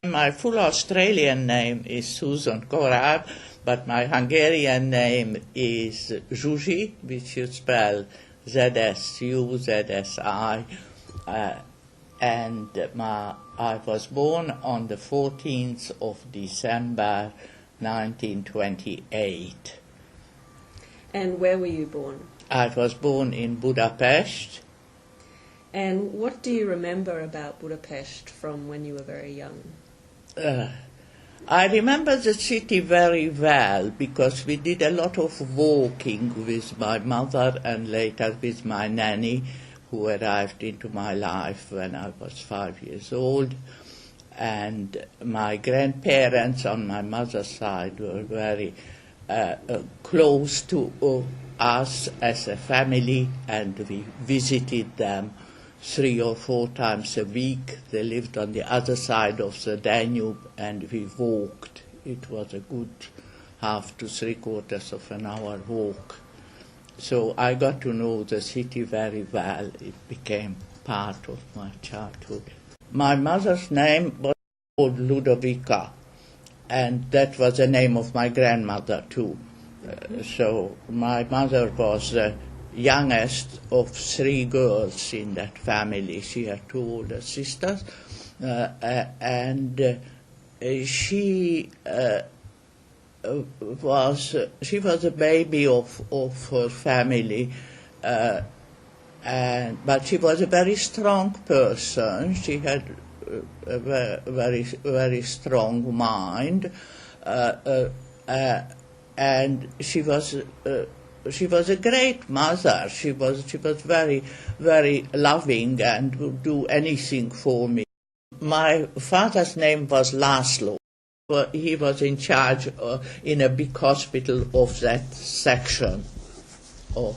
My full Australian name is Susan Korab, but my Hungarian name is Zsuzsi, which you spell Z-S-U-Z-S-I. I was born on the 14th of December 1928. And where were you born? I was born in Budapest. And what do you remember about Budapest from when you were very young? I remember the city very well because we did a lot of walking with my mother and later with my nanny, who arrived into my life when I was 5 years old. And my grandparents on my mother's side were very close to us as a family, and we visited them 3 or 4 times a week. They lived on the other side of the Danube, and we walked. It was a good half to 3/4 of an hour walk. So I got to know the city very well. It became part of my childhood. My mother's name was called Ludovica, and that was the name of my grandmother too. So my mother was the youngest of 3 girls in that family. She had 2 older sisters, and she was a baby of her family, but she was a very strong person. She had a very strong mind, and she was a great mother. She was very, very loving and would do anything for me. My father's name was Laszlo. He was in charge in a big hospital of that section of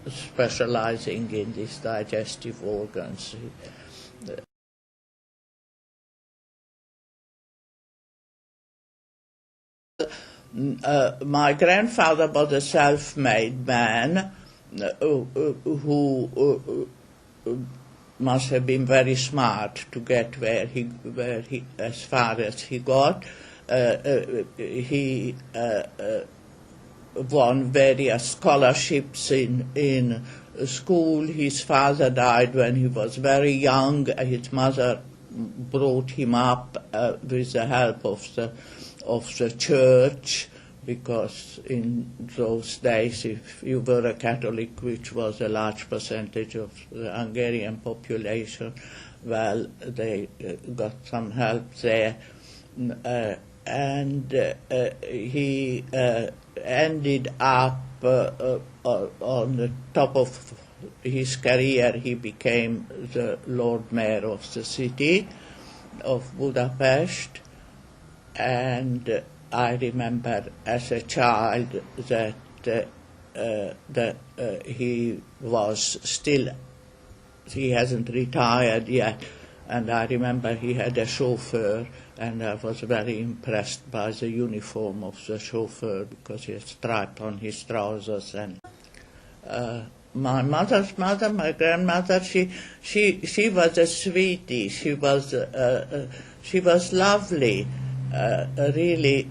specializing in these digestive organs. My grandfather was a self-made man who must have been very smart to get where he as far as he got. He won various scholarships in school. His father died when he was very young. His mother brought him up with the help of the church, because in those days, if you were a Catholic, which was a large percentage of the Hungarian population, well, they got some help there. And he ended up on the top of his career. He became the Lord Mayor of the city of Budapest. And I remember as a child that he was still, he hasn't retired yet, and I remember he had a chauffeur, and I was very impressed by the uniform of the chauffeur because he had stripe on his trousers. And my mother's mother, my grandmother, she was a sweetie. She was lovely. Really,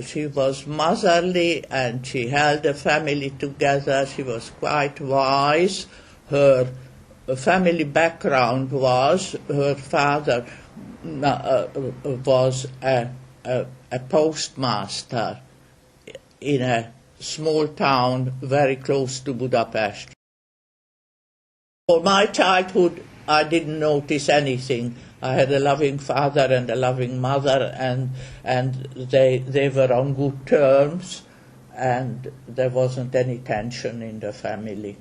she was motherly, and she held the family together. She was quite wise. Her family background was her father was a postmaster in a small town very close to Budapest. For my childhood, I didn't notice anything. I had a loving father and a loving mother, and they were on good terms, and there wasn't any tension in the family.